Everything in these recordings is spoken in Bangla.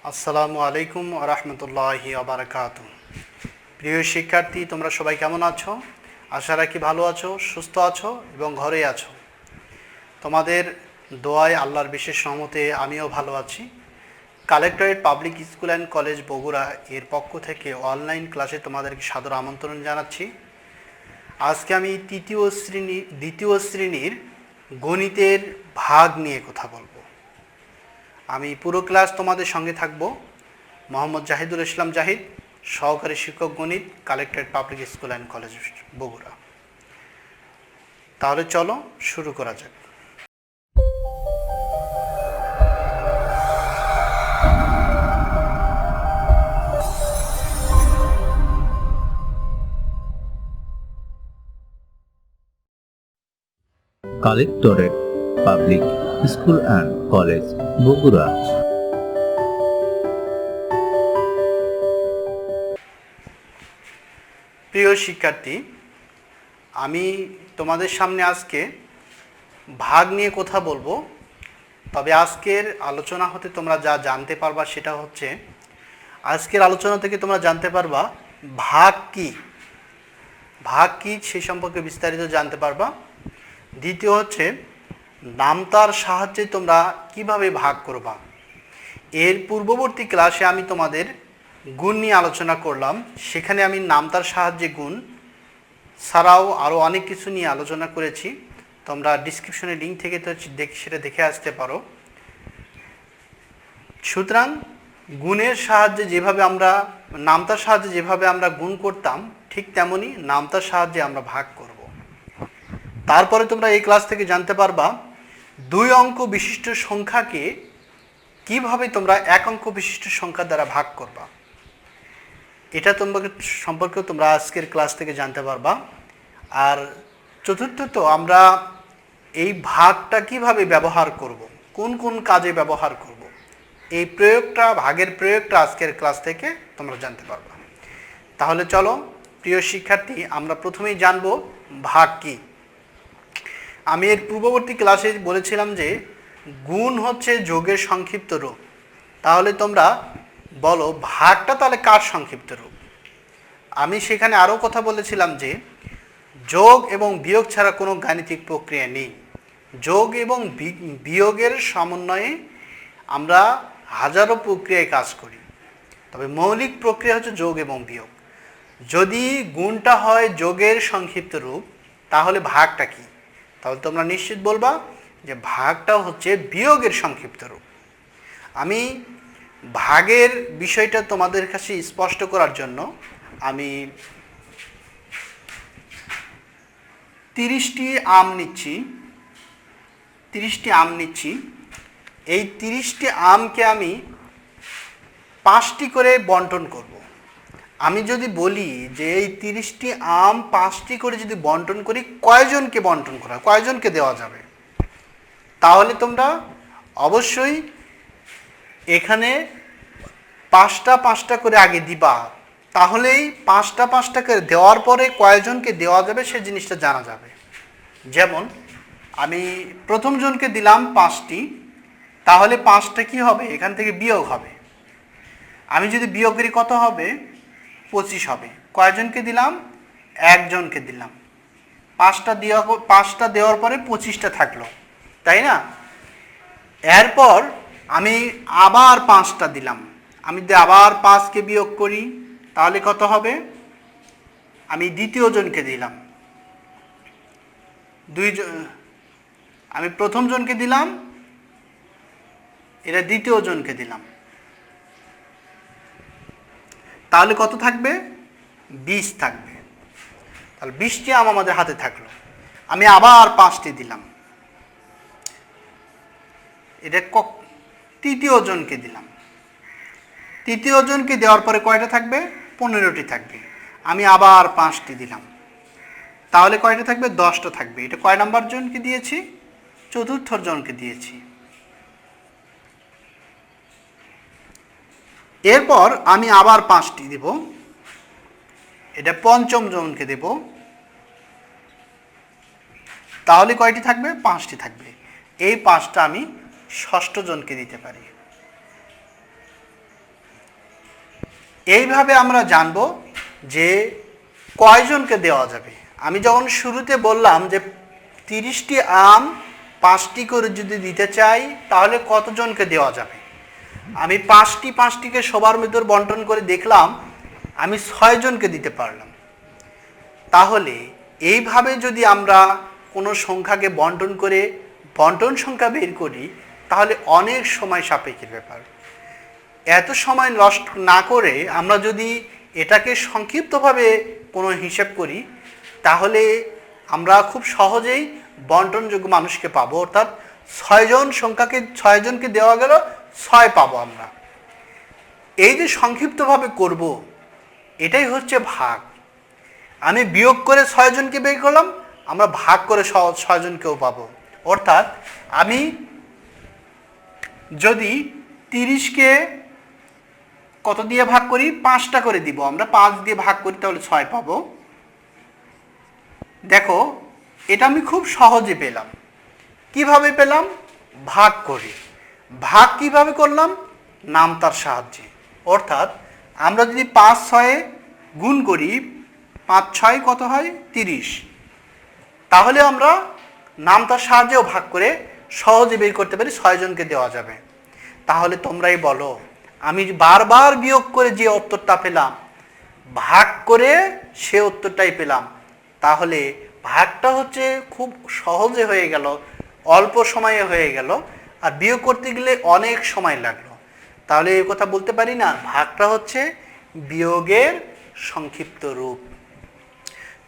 আসসালামু আলাইকুম ওয়া রাহমাতুল্লাহি ওয়া বারাকাতুহু। প্রিয় শিক্ষার্থী, তোমরা সবাই কেমন আছো? আশা রাখি ভালো আছো, সুস্থ আছো এবং ঘরেই আছো। তোমাদের দোয়ায় আল্লাহর বিশেষ রহমতে আমিও ভালো আছি। Collectorate public school and college Bogura এর পক্ষ থেকে অনলাইন ক্লাসে তোমাদেরকে সাদর আমন্ত্রণ জানাচ্ছি। আজকে আমি দ্বিতীয় শ্রেণীর গণিতের ভাগ নিয়ে কথা বলবো। আমি পুরো ক্লাস তোমাদের সঙ্গে থাকব। মোহাম্মদ জাহিদুল ইসলাম জাহিদ, সহকারী শিক্ষক গণিত, collectorate public school and college Bogura. তাহলে চলো শুরু করা যাক। Collectorate public school and college Bogura. প্রিয় শিক্ষার্থী, আমি তোমাদের সামনে আজকে ভাগ নিয়ে কথা বলবো। তবে আজকের আলোচনা হতে তোমরা যা জানতে পারবা সেটা হচ্ছে, আজকের আলোচনা থেকে তোমরা জানতে পারবা ভাগ কি, ভাগ কি সেই সম্পর্কে বিস্তারিত জানতে পারবা। দ্বিতীয় হচ্ছে নামতার সাহায্যে তোমরা কিভাবে ভাগ করবা। এর পূর্ববর্তী ক্লাসে আমি তোমাদের গুণ নিয়ে আলোচনা করলাম, সেখানে আমি নামতার সাহায্যে গুণ ছাড়াও আরও অনেক কিছু নিয়ে আলোচনা করেছি। তোমরা ডিসক্রিপশনে লিঙ্ক থেকে তো সেটা দেখে আসতে পারো। সুতরাং গুণের সাহায্যে যেভাবে আমরা নামতার সাহায্যে যেভাবে আমরা গুণ করতাম, ঠিক তেমনি নামতার সাহায্যে আমরা ভাগ করব। তারপরে তোমরা এই ক্লাস থেকে জানতে পারবা 2 অঙ্ক বিশিষ্ট সংখ্যাকে কিভাবে তোমরা 1 অঙ্ক বিশিষ্ট সংখ্যা দ্বারা ভাগ করবা। এটা সম্পর্কেও তোমরা আজকের ক্লাস থেকে জানতে পারবা। আর চতুর্থত আমরা এই ভাগটা কিভাবে ব্যবহার করব, কোন কোন কাজে ব্যবহার করব, এই ভাগের প্রয়োগটা আজকের ক্লাস থেকে তোমরা জানতে পারবা। তাহলে চলো প্রিয় শিক্ষার্থী, আমরা প্রথমেই জানব ভাগ কি। আমি এর পূর্ববর্তী ক্লাসে বলেছিলাম যে গুণ হচ্ছে যোগের সংক্ষিপ্ত রূপ। তাহলে তোমরা বলো ভাগটা তাহলে কার সংক্ষিপ্ত রূপ। আমি সেখানে আরও কথা বলেছিলাম যে যোগ এবং বিয়োগ ছাড়া কোনো গাণিতিক প্রক্রিয়া নেই। যোগ এবং বিয়োগের সমন্বয়ে আমরা হাজারো প্রক্রিয়ায় কাজ করি, তবে মৌলিক প্রক্রিয়া হচ্ছে যোগ এবং বিয়োগ। যদি গুণটা হয় যোগের সংক্ষিপ্ত রূপ, তাহলে ভাগটা কি? তাহলে তোমরা নিশ্চিত বলবা যে ভাগটা হচ্ছে বিয়োগের সংক্ষিপ্ত রূপ। আমি ভাগের বিষয়টা তোমাদের কাছে স্পষ্ট করার জন্য আমি 30টি আম নিচ্ছি। এই 30টি আমকে আমি 5টি করে বন্টন করব। আমি যদি বলি যে এই 30টি আম 5টি করে যদি বন্টন করি, কয়জনকে বন্টন করা, কয়জনকে দেওয়া যাবে? তাহলে তোমরা অবশ্যই এখানে 5টা করে আগে দিবা। তাহলেই 5টা করে দেওয়ার পরে কয়জনকে দেওয়া যাবে সে জিনিসটা জানা যাবে। যেমন আমি প্রথম জনকে দিলাম 5টি, তাহলে 5টা কি হবে? এখান থেকে বিয়োগ হবে। আমি যদি বিয়োগ করি কত হবে? 25 হবে। কয়জনকে দিলাম? একজনকে দিলাম। 5টা দেওয়ার পরে 25টা থাকলো, তাই না? এরপর আমি আবার 5টা দিলাম। আমি যদি আবার 5কে বিয়োগ করি তাহলে কত হবে? আমি দ্বিতীয় জনকে দিলাম। আমি প্রথম জনকে দিলাম, এটা দ্বিতীয় জনকে দিলাম। তাহলে কত থাকবে? 20 থাকবে। তাহলে 20টি আম আমাদের হাতে থাকলো। আমি আবার 5টি দিলাম, এটা তৃতীয় জনকে দিলাম। তৃতীয় জনকে দেওয়ার পরে কয়টা থাকবে? 15টি থাকবে। আমি আবার 5টি দিলাম, তাহলে কয়টা থাকবে? 10টা থাকবে। এটা কয় নাম্বার জনকে দিয়েছি? চতুর্থ জনকে দিয়েছি। এরপর আমি আবার 5টি দেব, এটা পঞ্চম জনকে দেব। তাহলে কয়টি থাকবে? 5টি থাকবে। এই 5টা আমি ষষ্ঠ জনকে দিতে পারি। এইভাবে আমরা জানব যে কয়জনকে দেওয়া যাবে। আমি যখন শুরুতে বললাম যে 30টি আম 5টি করে যদি দিতে চাই তাহলে কতজনকে দেওয়া যাবে, আমি 5টিকে সবার ভিতর বন্টন করে দেখলাম আমি 6 জনকে দিতে পারলাম। তাহলে এইভাবে যদি আমরা কোনো সংখ্যাকে বন্টন করে বন্টন সংখ্যা বের করি তাহলে অনেক সময় সাপেক্ষের ব্যাপার। এত সময় নষ্ট না করে আমরা যদি এটাকে সংক্ষিপ্তভাবে কোনো হিসেব করি তাহলে আমরা খুব সহজেই বন্টনযোগ্য মানুষকে পাবো, অর্থাৎ 6 জনকে দেওয়া গেল 6 পাবো আমরা। এই যে সংক্ষিপ্তভাবে করব এটাই হচ্ছে ভাগ। আমি বিয়োগ করে 6 জনকে বের করলাম, আমরা ভাগ করে 6 জনকেও পাবো। অর্থাৎ আমি যদি 30কে কত দিয়ে ভাগ করি, 5টা করে দিব, আমরা 5 দিয়ে ভাগ করি তাহলে 6 পাবো। দেখো এটা আমি খুব সহজে পেলাম। কিভাবে পেলাম? ভাগ করে। ভাগ কিভাবে করলাম? নামতার সাহায্যে। অর্থাৎ আমরা যদি 5 6 গুণ করি, 5 6 কত হয়? 30। তাহলে আমরা নামতার সাহায্যেও ভাগ করে সহজে বের করতে পারি 6 জনকে দেওয়া যাবে। তাহলে তোমরাই বলো, আমি বারবার বিয়োগ করে যে উত্তরটা পেলাম ভাগ করে সে উত্তরটাই পেলাম। তাহলে ভাগটা হচ্ছে খুব সহজে হয়ে গেল, অল্প সময়ে হয়ে গেল, আর বিয়োগ করতে গেলে অনেক সময় লাগলো। তাহলে এই কথা বলতে পারি না, ভাগটা হচ্ছে বিয়োগের সংক্ষিপ্ত রূপ।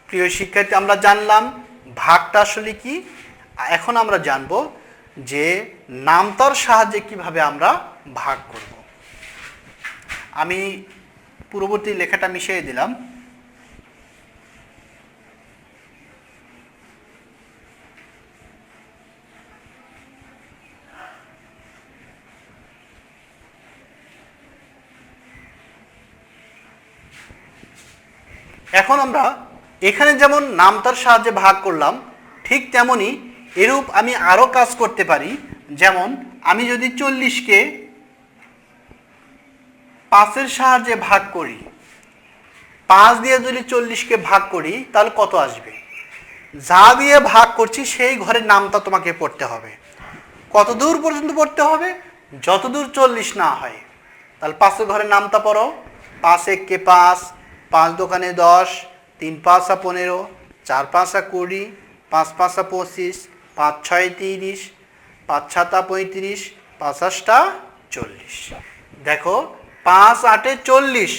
প্রিয় শিক্ষার্থী, আমরা জানলাম ভাগটা আসলে কি। এখন আমরা জানবো যে নামতার সাহায্যে কিভাবে আমরা ভাগ করব। আমি পূর্ববর্তী লেখাটা মিশিয়ে দিলাম। এখন আমরা এখানে যেমন নামতার সাহায্যে ভাগ করলাম, ঠিক তেমনি এরূপ আমি আরও কাজ করতে পারি। যেমন আমি যদি 40কে 5-এর সাহায্যে ভাগ করি, 5 দিয়ে যদি 40কে ভাগ করি তাহলে কত আসবে? যা দিয়ে ভাগ করছি সেই ঘরের নামতা তোমাকে পড়তে হবে। কত দূর পর্যন্ত পড়তে হবে? যতদূর 40 না হয়। তাহলে 5-এর ঘরের নামতা পড়ো। 5 1 5, 5 2 10, 3 5 15, 4 5 20, 5 5 25, 5 6 30, 5 7 35, 5 8 40। দেখো 5 8 40,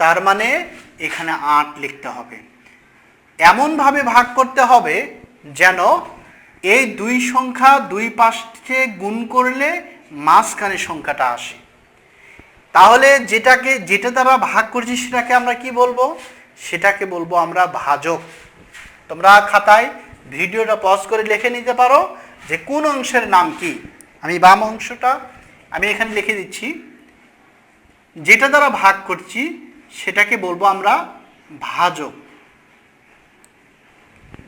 তার মানে এখানে 8 লিখতে হবে। এমনভাবে ভাগ করতে হবে যেন এই দুই সংখ্যা দুই পাশে গুণ করলে মাঝখানে সংখ্যাটা আসে। তাহলে যেটা দ্বারা ভাগ করছি সেটাকে আমরা কি বলবো? সেটাকে বলবো আমরা ভাজক। তোমরা খাতায় ভিডিওটা পজ করে লিখে নিতে পারো যে কোন অংশের নাম কি। আমি বাম অংশটা আমি এখানে লিখে দিচ্ছি। যেটা দ্বারা ভাগ করছি সেটাকে বলবো আমরা ভাজক।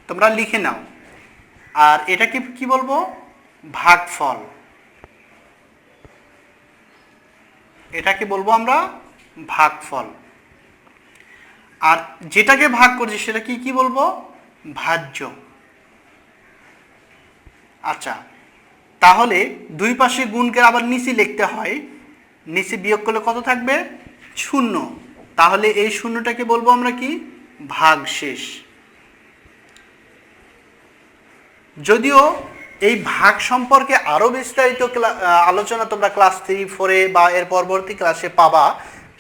তোমরা লিখে নাও। আর এটাকে কি বলবো? ভাগফল। এটাকে বলবো আমরা ভাগফল। আর যেটাকে ভাগ করছি সেটা কি বলবো? ভাজ্য। আচ্ছা, তাহলে দুই পাশে গুণকে আবার নিচে লিখতে হয়। নিচে বিয়োগ করলে কত থাকবে? 0। তাহলে এই শূন্যটাকে বলবো আমরা কি? ভাগশেষ। যদিও এই ভাগ সম্পর্কে আরও বিস্তারিত আলোচনা তোমরা ক্লাস 3 4 বা এর পরবর্তী ক্লাসে পাবা,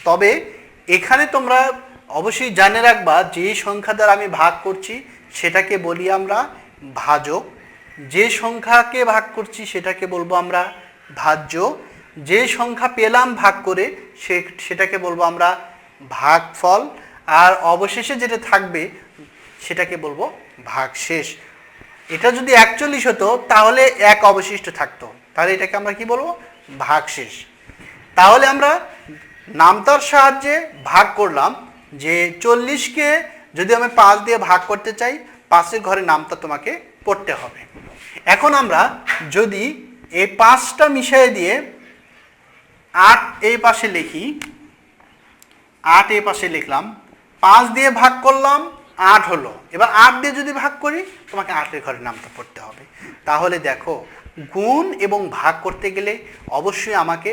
তবে এখানে তোমরা অবশ্যই জেনে রাখবা যে সংখ্যা দ্বারা আমি ভাগ করছি সেটাকে বলি আমরা ভাজক, যে সংখ্যাকে ভাগ করছি সেটাকে বলবো আমরা ভাজ্য, যে সংখ্যা পেলাম ভাগ করে সেটাকে বলবো আমরা ভাগফল, আর অবশেষে যেটা থাকবে সেটাকে বলবো ভাগশেষ। এটা যদি 41 হতো তাহলে 1 অবশিষ্ট থাকতো, তাহলে এটাকে আমরা কি বলবো? ভাগশেষ। তাহলে আমরা নামতার সাহায্যে ভাগ করলাম যে 40কে যদি আমি 5 দিয়ে ভাগ করতে চাই 5-এর ঘরে নামতা তোমাকে পড়তে হবে। এখন আমরা যদি এই 5টা মিশিয়ে দিয়ে 8 এই পাশে লিখি, 8 এ পাশে লিখলাম, 5 দিয়ে ভাগ করলাম 8 হলো। এবার 8 দিয়ে যদি ভাগ করি তোমাকে 8 এর ঘরের নামতা পড়তে হবে। তাহলে দেখো গুণ এবং ভাগ করতে গেলে অবশ্যই আমাকে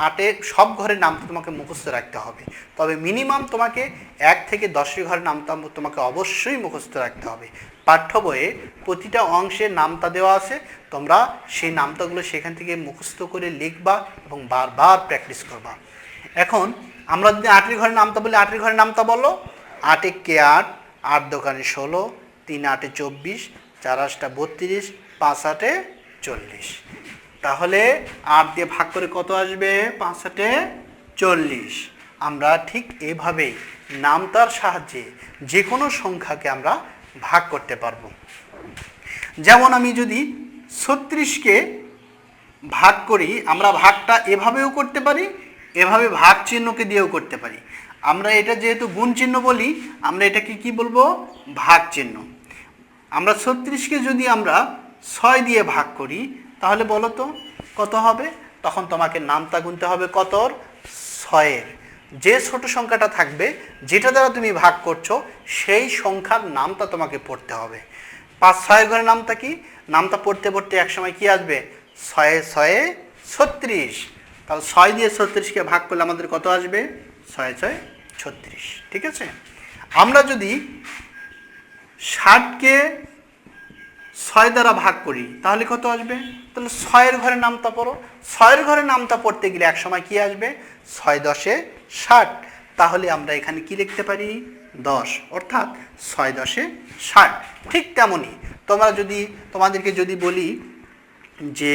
8 এর সব ঘরের নামতা তোমাকে মুখস্থ রাখতে হবে। তবে মিনিমাম তোমাকে 1 থেকে 10 এর ঘরের নামতা তোমাকে অবশ্যই মুখস্থ রাখতে হবে। পাঠ্য বইয়ে প্রতিটা অংশের নামতা দেওয়া আছে, তোমরা সেই নামতাগুলো সেখান থেকে মুখস্থ করে লিখবা এবং বারবার প্র্যাকটিস করবা। এখন আমরা যদি 8 এর ঘরের নামতা বলি, 8 এর ঘরের নামতা বলো। 8 একে 8, 8 দোকানে 16, 3 8 24, 4 8 32, 5 8 40। তাহলে 8 দিয়ে ভাগ করে কত আসবে? 5 8 40। আমরা ঠিক এইভাবেই নামতার সাহায্যে যে কোনো সংখ্যাকে আমরা ভাগ করতে পারবো। যেমন আমি যদি 36কে ভাগ করি, আমরা ভাগটা এভাবেও করতে পারি, এভাবে ভাগ চিহ্নকে দিয়েও করতে পারি। আমরা এটা যেহেতু গুণ চিহ্ন বলি, আমরা এটাকে কি বলবো? ভাগ চিহ্ন। আমরা 36কে যদি আমরা 6 দিয়ে ভাগ করি তাহলে বলো তো কত হবে? তখন তোমাকে নামতা গুনতে হবে কতর? 6-এর। যে ছোট সংখ্যাটা থাকবে, যেটা দ্বারা তুমি ভাগ করছো, সেই সংখ্যার নামতা তোমাকে পড়তে হবে। 5 6 ঘরের নামতা কি? নামতা পড়তে পড়তে একসময় কি আসবে? 6 6 36। তাহলে 6 দিয়ে 36কে ভাগ করলে আমাদের কত আসবে? 6 6 36। ঠিক আছে? আমরা যদি 60কে 6 দ্বারা ভাগ করি তাহলে কত আসবে? তাহলে 6-এর ঘরের নামতা পড়ো। 6-এর ঘরের নামতা পড়তে গেলে একসময় কি আসবে? 6 10 60। তাহলে আমরা এখানে কি লিখতে পারি? 10, অর্থাৎ 6 10 60। ঠিক তেমনই তোমাদেরকে যদি বলি যে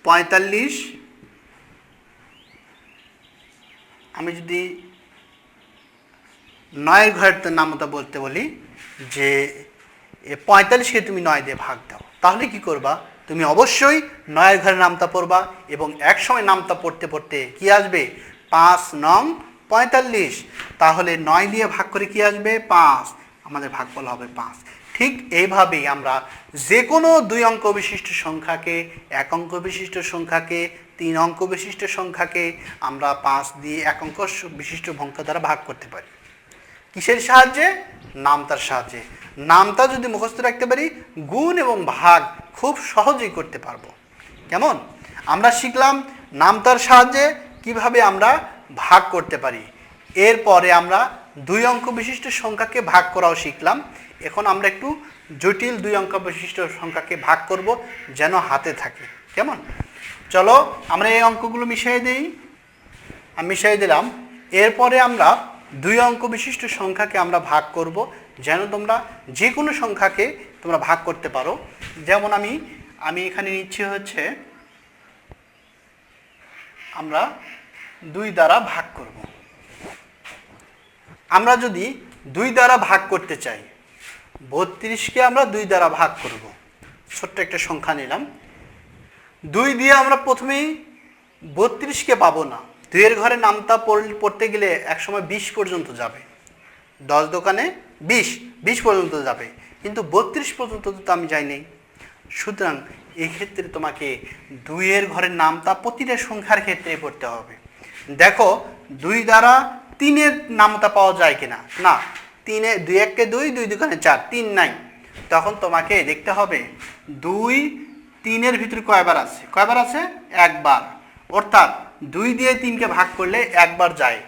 45, আমি যদি 9-এর ঘরের নামতা বলতে বলি যে 45কে তুমি 9 দিয়ে ভাগ দাও, তাহলে কি করবা? তুমি অবশ্যই 9-এর ঘরের নামতা পড়বা এবং এক সময় নামতা পড়তে পড়তে কি আসবে? 5 9 45। তাহলে 9 দিয়ে ভাগ করে কি আসবে? 5। আমাদের ভাগফল হবে 5। ঠিক এইভাবেই আমরা যে কোনো 2 অঙ্ক বিশিষ্ট সংখ্যাকে, 1 অঙ্ক বিশিষ্ট সংখ্যাকে, 3 অঙ্ক বিশিষ্ট সংখ্যাকে আমরা 5 দিয়ে 1 অঙ্ক বিশিষ্ট সংখ্যা দ্বারা ভাগ করতে পারি। কিসের সাহায্যে? নামতার সাহায্যে। নামতা যদি মুখস্থ রাখতে পারি, গুণ এবং ভাগ খুব সহজেই করতে পারবো। কেমন? আমরা শিখলাম নামতার সাহায্যে কিভাবে আমরা ভাগ করতে পারি। এরপরে আমরা 2 অঙ্ক বিশিষ্ট সংখ্যাকে ভাগ করাও শিখলাম। এখন আমরা একটু জটিল 2 অঙ্ক বিশিষ্ট সংখ্যাকে ভাগ করব, যেন হাতে থাকে। কেমন? চলো আমরা এই অঙ্কগুলো মিশিয়ে দিই। আমি মিশিয়ে দিলাম। এরপরে আমরা 2 অঙ্ক বিশিষ্ট সংখ্যাকে আমরা ভাগ করব, যেন তোমরা যে কোনো সংখ্যাকে তোমরা ভাগ করতে পারো। যেমন আমি এখানে নিচ্ছি হচ্ছে আমরা 2 দ্বারা ভাগ করব। আমরা যদি 2 দ্বারা ভাগ করতে চাই, 32কে আমরা 2 দ্বারা ভাগ করব। ছোট্ট একটা সংখ্যা নিলাম। 2 দিয়ে আমরা প্রথমেই 32কে পাবো না। 2-এর ঘরে নামতা পড়তে গেলে একসময় 20 পর্যন্ত যাবে। 10 দোকানে 20 পর্যন্ত যাবে, কিন্তু 32 পর্যন্ত তো আমি যাইনি। সুতরাং এক্ষেত্রে তোমাকে 2-এর ঘরের নামতা প্রতিটা সংখ্যার ক্ষেত্রে পড়তে হবে। দেখো 2 দ্বারা 3-এর নামতা পাওয়া যায় কিনা? না। 2 1 2, 2 দোকানে 4, 3 নাই। তখন তোমাকে দেখতে হবে 2 3-এর ভিতরে কয়বার আছে? কয়বার আছে? একবার। অর্থাৎ 2 দিয়ে 3কে ভাগ করলে একবার যায়।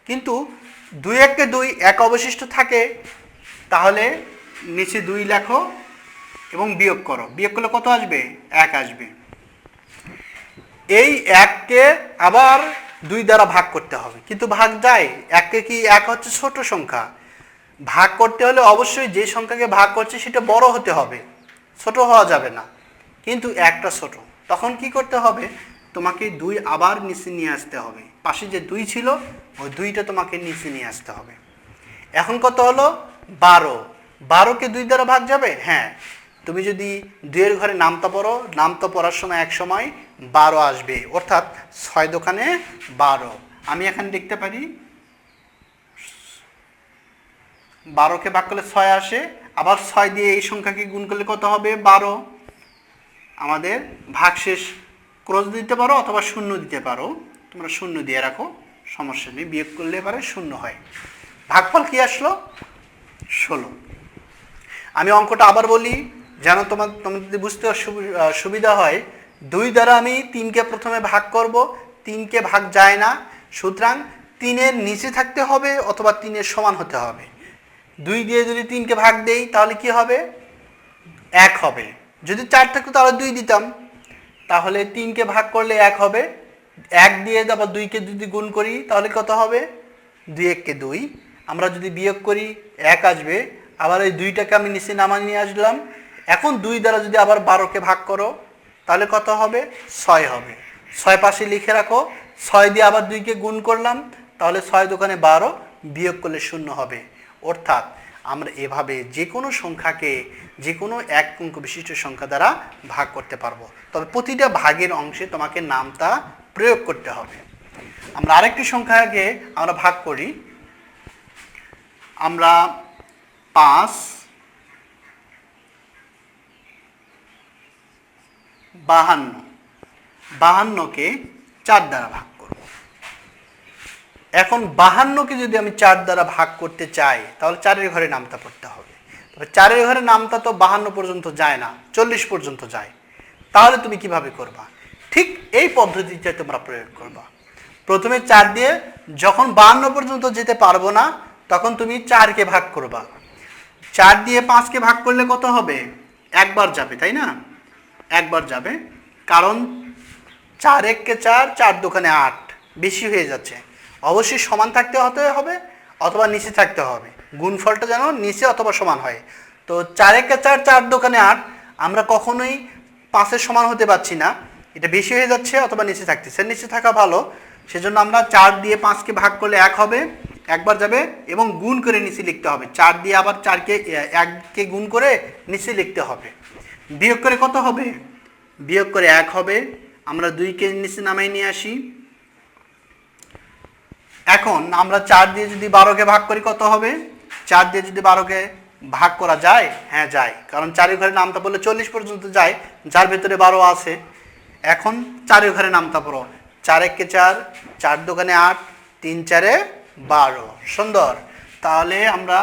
কিন্তু 2 1 2, 1 অবশিষ্ট থাকে। তাহলে নিচে 2 লেখো এবং বিয়োগ করো। বিয়োগ করলে কত আসবে? 1 আসবে। এই 1কে আবার 2 দ্বারা ভাগ করতে হবে, কিন্তু ভাগ যায়। 1কে কি? 1 হচ্ছে ছোট সংখ্যা। ভাগ করতে হলে অবশ্যই যে সংখ্যাকে ভাগ করছে সেটা বড় হতে হবে, ছোট হওয়া যাবে না। কিন্তু 1টা ছোট। তখন কি করতে হবে? তোমাকে 2 আবার নিচে নিয়ে আসতে হবে। পাশে যে 2 ছিল ওই 2টা তোমাকে নিচে নিয়ে আসতে হবে। এখন কত হলো? 12। 12কে 2 দ্বারা ভাগ যাবে? হ্যাঁ। তুমি যদি 2-এর ঘরে নামতা পড়ো, নামতা পড়ার সময় এক সময় 12 আসবে, অর্থাৎ 6 দোকানে 12। আমি এখানে দেখতে পারি 12কে ভাগ করলে 6 আসে। আবার 6 দিয়ে এই সংখ্যাকে গুণ করলে কত হবে? 12। আমাদের ভাগশেষ ক্রস দিতে পারো অথবা শূন্য দিতে পারো। তোমরা শূন্য দিয়ে রাখো, সমস্যা নেই, বিয়োগ করলে এবারে 0 হয়। ভাগফল কি আসলো? 16। আমি অঙ্কটা আবার বলি যেন তোমাদের বুঝতে সুবিধা হয়। 2 দ্বারা আমি 3কে প্রথমে ভাগ করব, 3কে ভাগ যায় না, সুতরাং 3-এর নিচে থাকতে হবে অথবা 3-এর সমান হতে হবে। 2 দিয়ে যদি 3কে ভাগ দেই তাহলে কি হবে? 1 হবে। যদি 4 থাকতো তাহলে 2 দিতাম, তাহলে 3কে ভাগ করলে 1 হবে। 1 দিয়ে আবার 2কে যদি গুণ করি তাহলে কত হবে? 2 1 2। আমরা যদি বিয়োগ করি 1 আসবে। আবার এই 2টাকে আমি নিচে নামিয়ে নিয়ে আসলাম। এখন 2 দ্বারা যদি আবার 12কে ভাগ করো তাহলে কত হবে? 6 হবে। 6 পাশে লিখে রাখো। 6 দিয়ে আবার 2কে গুণ করলাম, তাহলে 6 দোকানে 12, বিয়োগ করলে 0 হবে। অর্থাৎ আমরা এভাবে যে কোনো সংখ্যাকে যে কোনো এক অঙ্ক বিশিষ্ট সংখ্যা দ্বারা ভাগ করতে পারবো, তবে প্রতিটা ভাগের অংশে তোমাকে নামতা প্রয়োগ করতে হবে। আমরা আরেকটি সংখ্যাকে আমরা ভাগ করি। আমরা 5 52কে 4 দ্বারা ভাগ করব। এখন 52কে যদি আমি 4 দ্বারা ভাগ করতে চাই তাহলে 4-এর ঘরে নামতা পড়তে হবে। তবে 4-এর ঘরে নামতা তো 52 পর্যন্ত যায় না, 40 পর্যন্ত যায়। তাহলে তুমি কিভাবে করবা? ঠিক এই পদ্ধতিটা তোমরা প্রয়োগ করবা। প্রথমে 4 দিয়ে যখন 52 পর্যন্ত যেতে পারবো না তখন তুমি 4কে ভাগ করবা। 4 দিয়ে 5কে ভাগ করলে কত হবে? একবার যাবে, তাই না? একবার যাবে, কারণ 4 1 4, 4 দোকানে 8, বেশি হয়ে যাচ্ছে। অবশ্যই সমান থাকতে হবে অথবা নিচে থাকতে হবে, গুণফলটা যেন নিচে অথবা সমান হয়। তো 4 1 4, 4 দোকানে 8, আমরা কখনোই 5-এর সমান হতে পারছি না, এটা বেশি হয়ে যাচ্ছে অথবা নিচে থাকতেছে। নিচে থাকা ভালো, সেজন্য আমরা 4 দিয়ে 5কে ভাগ করলে 1 হবে, একবার যাবে এবং গুণ করে নিচে লিখতে হবে। 4 দিয়ে আবার 1কে গুণ করে নিচে লিখতে হবে। বিয়োগ করে কত হবে? বিয়োগ করে 1 হবে। আমরা 2কে নিচে নামিয়ে নিয়ে আসি। এখন আমরা 4 দিয়ে যদি 12কে ভাগ করি কত হবে? 4 দিয়ে যদি 12কে ভাগ করা যায়? হ্যাঁ যায়, কারণ 4-এর ঘরে নামতা বললে 40 পর্যন্ত যায়, যার ভেতরে 12 আছে। এখন 4-এর ঘরে নামতা পড়ো। 4 1 4, 4 দোকানে 8, 3 4 12। সুন্দর। তাহলে আমরা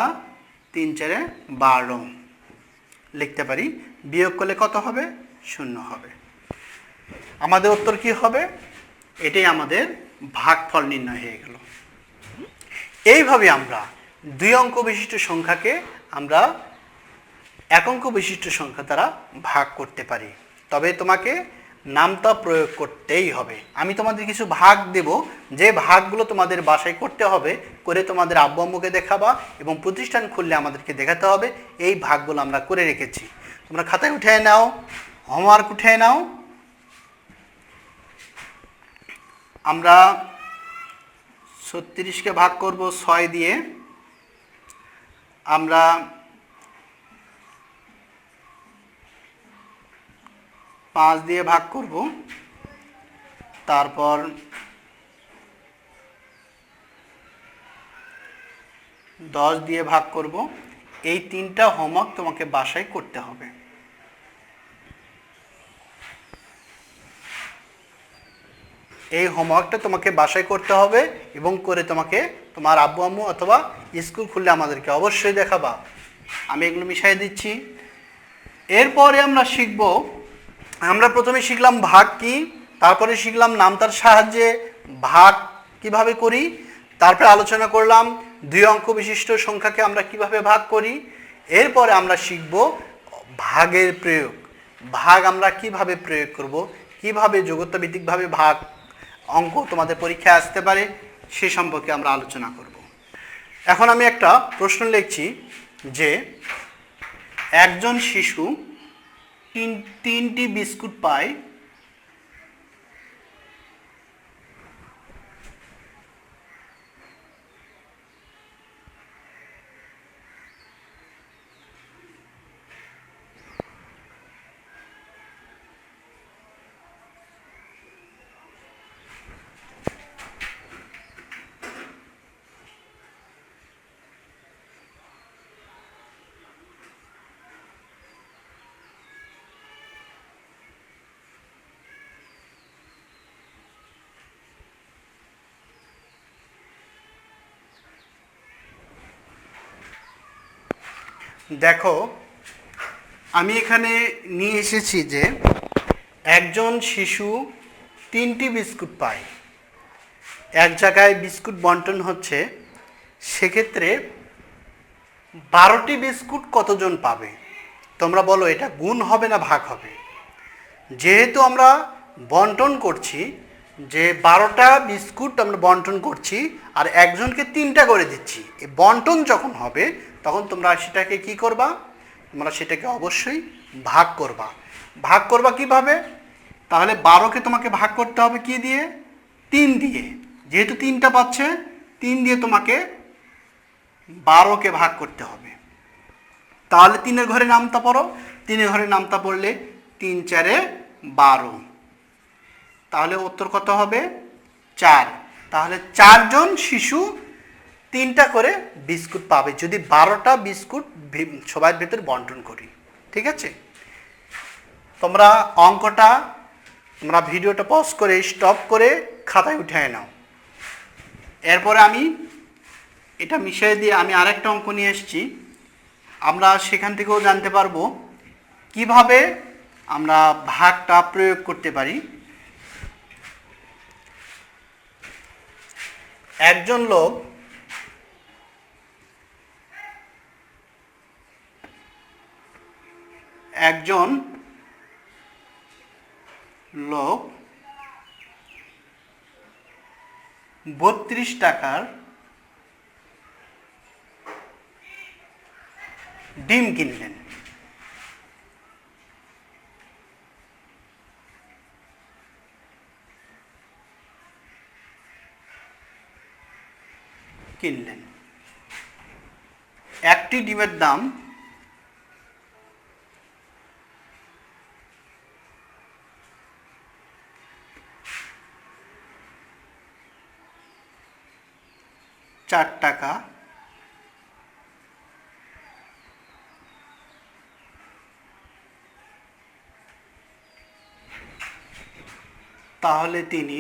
3 4 12 লিখতে পারি। বিয়োগ করলে কত হবে? 0 হবে। আমাদের উত্তর কি হবে? এটাই আমাদের ভাগফল নির্ণয় হয়ে গেল। এইভাবে আমরা 2 অঙ্ক বিশিষ্ট সংখ্যাকে আমরা 1 অঙ্ক বিশিষ্ট সংখ্যা দ্বারা ভাগ করতে পারি। তবে তোমাকে নামতা প্রয়োগ করতেই হবে। আমি তোমাদের কিছু ভাগ দেব, যে ভাগগুলো তোমাদের বাসায় করতে হবে, করে তোমাদের আব্বু আম্মুকে দেখাবা এবং প্রতিষ্ঠান খুললে আমাদেরকে দেখাতে হবে। এই ভাগগুলো আমরা করে রেখেছি, তোমরা খাতায় উঠে নাও, হোমওয়ার্ক উঠে নাও। আমরা 36কে ভাগ করব 6 দিয়ে। আমরা 5 দিয়ে ভাগ করব, তারপর 10 দিয়ে ভাগ করব। এই 3টা হোমওয়ার্ক তোমাকে বাসায় করতে হবে। এই হোমওয়ার্কটা তোমাকে বাসায় করতে হবে এবং করে তোমাকে তোমার আব্বু আম্মু অথবা স্কুল খুললে আমাদেরকে অবশ্যই দেখাবা। আমি এগুলো মিশিয়ে দিচ্ছি। এরপরে আমরা শিখব, আমরা প্রথমে শিখলাম ভাগ কি, তারপরে শিখলাম নামতার সাহায্যে ভাগ কিভাবে করি, তারপরে আলোচনা করলাম 2 অঙ্ক বিশিষ্ট সংখ্যাকে আমরা কিভাবে ভাগ করি। এরপরে আমরা শিখব ভাগের প্রয়োগ। ভাগ আমরা কিভাবে প্রয়োগ করব, কিভাবে যোগ্যতাভিত্তিকভাবে ভাগ অঙ্ক তোমাদের পরীক্ষায় আসতে পারে সে সম্পর্কে আমরা আলোচনা করব। এখন আমি একটা প্রশ্ন লিখছি যে একজন শিশু 3টি বিস্কুট পায়, দেখো, আমি এখানে নিয়ে এসেছি যে একজন শিশু 3টি বিস্কুট পায়, এক জায়গায় বিস্কুট বন্টন হচ্ছে, সেক্ষেত্রে 12টি বিস্কুট কতজন পাবে? তোমরা বলো, এটা গুণ হবে না ভাগ হবে? যেহেতু আমরা বন্টন করছি, যে 12টা বিস্কুট আমরা বন্টন করছি আর একজনকে 3টা করে দিচ্ছি, এই বন্টন যখন হবে তখন তোমরা সেটাকে কি করবা? তোমরা সেটাকে অবশ্যই ভাগ করবা। ভাগ করবা কিভাবে? তাহলে 12কে তোমাকে ভাগ করতে হবে কি দিয়ে? 3 দিয়ে। যেহেতু 3টা পাচ্ছে, 3 দিয়ে তোমাকে 12কে ভাগ করতে হবে। তাহলে 3-এর ঘরে নামতা পড়ো, 3-এর ঘরে নামতা পড়লে 3 4 12। তাহলে উত্তর কত হবে? 4। তাহলে 4 জন শিশু 3টা করে বিস্কুট পাবে যদি 12টা বিস্কুট সবার ভেতর বন্টন করি। ঠিক আছে? তোমরা অঙ্কটা, তোমরা ভিডিওটা পজ করে স্টপ করে খাতায় উঠিয়ে নাও। এরপরে আমি এটা মিশিয়ে দিয়ে আমি আরেকটা অঙ্ক নিয়ে এসেছি। আমরা সেখান থেকেও জানতে পারবো কিভাবে আমরা ভাগটা প্রয়োগ করতে পারি। একজন লোক একজন লোক 32 টাকার ডিম কিনলেন। একটি ডিমের দাম 4 টাকা। তাহলে তিনি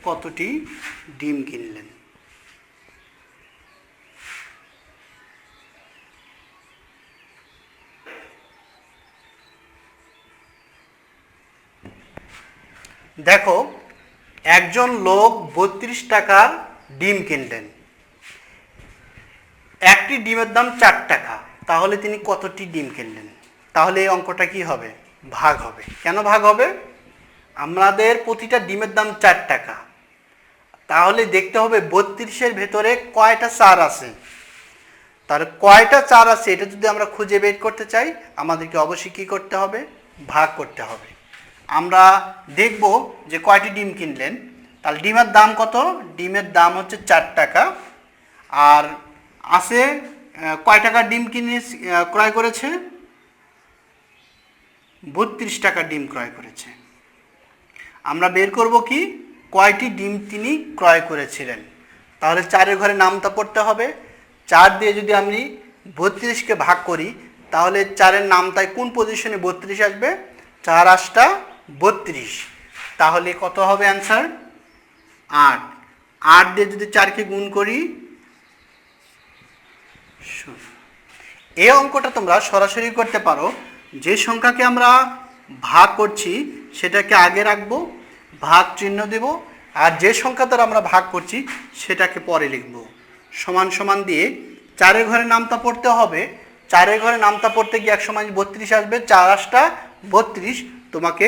কতটি ডিম কিনলেন? দেখো, একজন লোক 32 টাকার ডিম কিনলেন, একটি ডিমের দাম 4 টাকা, তাহলে তিনি কতটি ডিম কিনলেন? তাহলে এই অঙ্কটা কি হবে? ভাগ হবে। কেন ভাগ হবে? আমাদের প্রতিটা ডিমের দাম 4 টাকা, তাহলে দেখতে হবে 32-এর ভেতরে কয়টা 4 আছে। তাহলে কয়টা 4 আছে এটা যদি আমরা খুঁজে বের করতে চাই, আমাদেরকে অবশ্যই কী করতে হবে? ভাগ করতে হবে। আমরা দেখব যে কয়টি ডিম কিনলেন। তাহলে ডিমের দাম কত? ডিমের দাম হচ্ছে 4 টাকা। আর আছে কয় টাকার ডিম কিনে ক্রয় করেছে? 32 টাকার ডিম ক্রয় করেছে। আমরা বের করব কি কয়টি ডিম তিনি ক্রয় করেছিলেন। তাহলে 4-এর ঘরে নামতা পড়তে হবে। 4 দিয়ে যদি আমি 32কে ভাগ করি, তাহলে 4-এর নামতায় কোন পজিশনে 32 আসবে? 4 8 32। তাহলে কত হবে অ্যান্সার? 8। 8 দিয়ে যদি 4কে গুণ করি, এই অঙ্কটা তোমরা সরাসরি করতে পারো। যে সংখ্যাকে আমরা ভাগ করছি সেটাকে আগে রাখবো, ভাগ চিহ্ন দেব, আর যে সংখ্যা দ্বারা আমরা ভাগ করছি সেটাকে পরে লিখব। সমান সমান দিয়ে 4-এর ঘরে নামতা পড়তে হবে। 4-এর ঘরে নামতা পড়তে গিয়ে 1 সময় 32 আসবে। 4 8 32, তোমাকে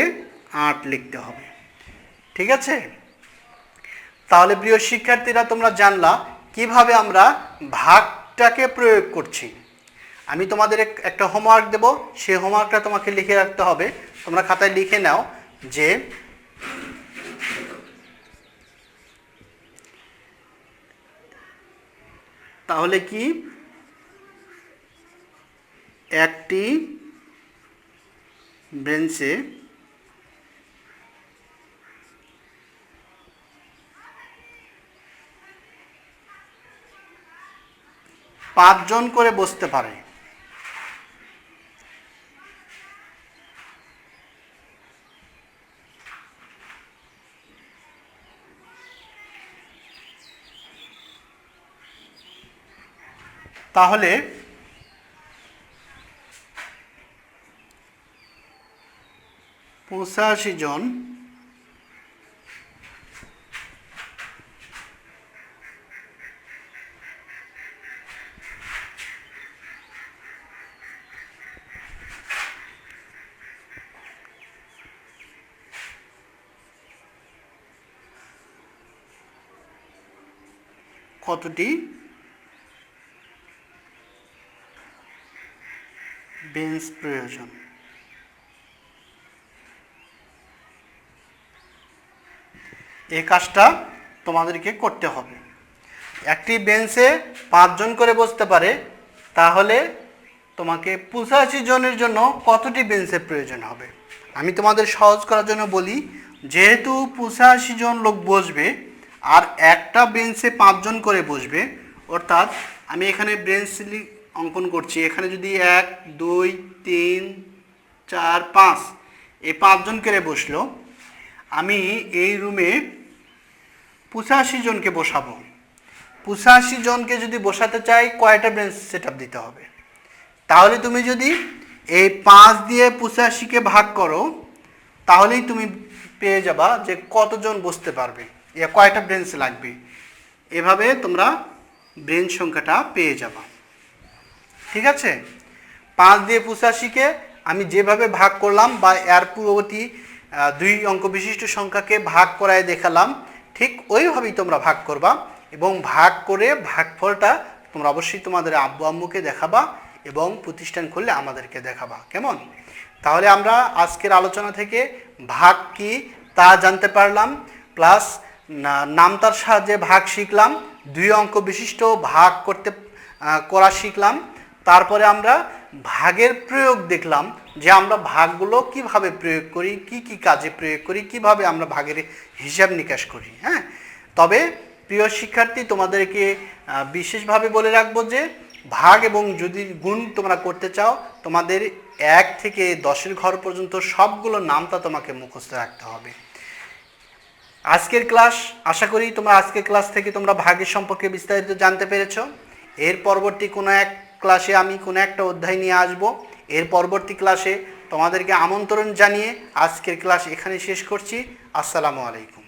8 লিখতে হবে। ঠিক আছে? তাহলে প্রিয় শিক্ষার্থীরা, তোমরা জানলা কিভাবে আমরা ভাগটাকে প্রয়োগ করছি। আমি তোমাদের একটা হোমওয়ার্ক দেব, সেই হোমওয়ার্কটা তোমাকে লিখে রাখতে হবে। তোমরা খাতায় লিখে নাও যে তাহলে কি একটি বেঞ্চে 5 জন করে বসতে পারে। তাহলে পঁচাশি জন কতটি বেঞ্চ প্রয়োজন? এই কাজটা তোমাদেরকে করতে হবে। একটি বেঞ্চে 5 জন করে বসতে পারে, তাহলে তোমাকে 85 জনের জন্য কতটি বেঞ্চের প্রয়োজন হবে? আমি তোমাদের সহজ করার জন্য বলি, যেহেতু 85 জন লোক বসবে আর একটা বেঞ্চে 5 জন করে বসবে, অর্থাৎ আমি এখানে বেঞ্চ অঙ্কন করছি। এখানে যদি 1 2 3 4 5 এই 5 জন করে বসলো, আমি এই রুমে 85 জনকে বসাবো। 85 জনকে যদি বসাতে চাই, কয়টা বেঞ্চ সেট আপ দিতে হবে? তাহলে তুমি যদি এই 5 দিয়ে 85কে ভাগ করো, তাহলেই তুমি পেয়ে যাবা যে কতজন বসতে পারবে, কয়টা বেঞ্চ লাগবে। এভাবে তোমরা বেঞ্চ সংখ্যাটা পেয়ে যাবা। ঠিক আছে? 5 দিয়ে 85কে আমি যেভাবে ভাগ করলাম বা এর পূর্ববর্তী 2 অঙ্ক বিশিষ্ট সংখ্যাকে ভাগ করায় দেখালাম, ঠিক ওইভাবেই তোমরা ভাগ করবা এবং ভাগ করে ভাগফলটা তোমরা অবশ্যই তোমাদের আব্বু আম্মুকে দেখাবা এবং প্রতিষ্ঠান খুললে আমাদেরকে দেখাবা। কেমন? তাহলে আমরা আজকের আলোচনা থেকে ভাগ কি তা জানতে পারলাম, প্লাস নামতার সাহায্যে ভাগ শিখলাম, 2 অঙ্ক বিশিষ্ট ভাগ করা শিখলাম। তারপরে আমরা ভাগের প্রয়োগ দেখলাম, যে আমরা ভাগগুলো কিভাবে প্রয়োগ করি, কি কি কাজে প্রয়োগ করি, কিভাবে আমরা ভাগের হিসাব নিকাশ করি। হ্যাঁ, তবে প্রিয় শিক্ষার্থী, তোমাদেরকে বিশেষভাবে বলে রাখবো যে ভাগ এবং যদি গুণ তোমরা করতে চাও, তোমাদের 1 থেকে 10-এর ঘর পর্যন্ত সবগুলো নামতা তোমাকে মুখস্থ রাখতে হবে। আজকের ক্লাস, আশা করি তোমরা আজকের ক্লাস থেকে তোমরা ভাগের সম্পর্কে বিস্তারিত জানতে পেরেছো। এর পরবর্তী কোনো এক ক্লাসে আমি কোনো একটা অধ্যায় নিয়ে আসব। এর পরবর্তী ক্লাসে তোমাদেরকে আমন্ত্রণ জানিয়ে আজকের ক্লাস এখানে শেষ করছি। আসসালামু আলাইকুম।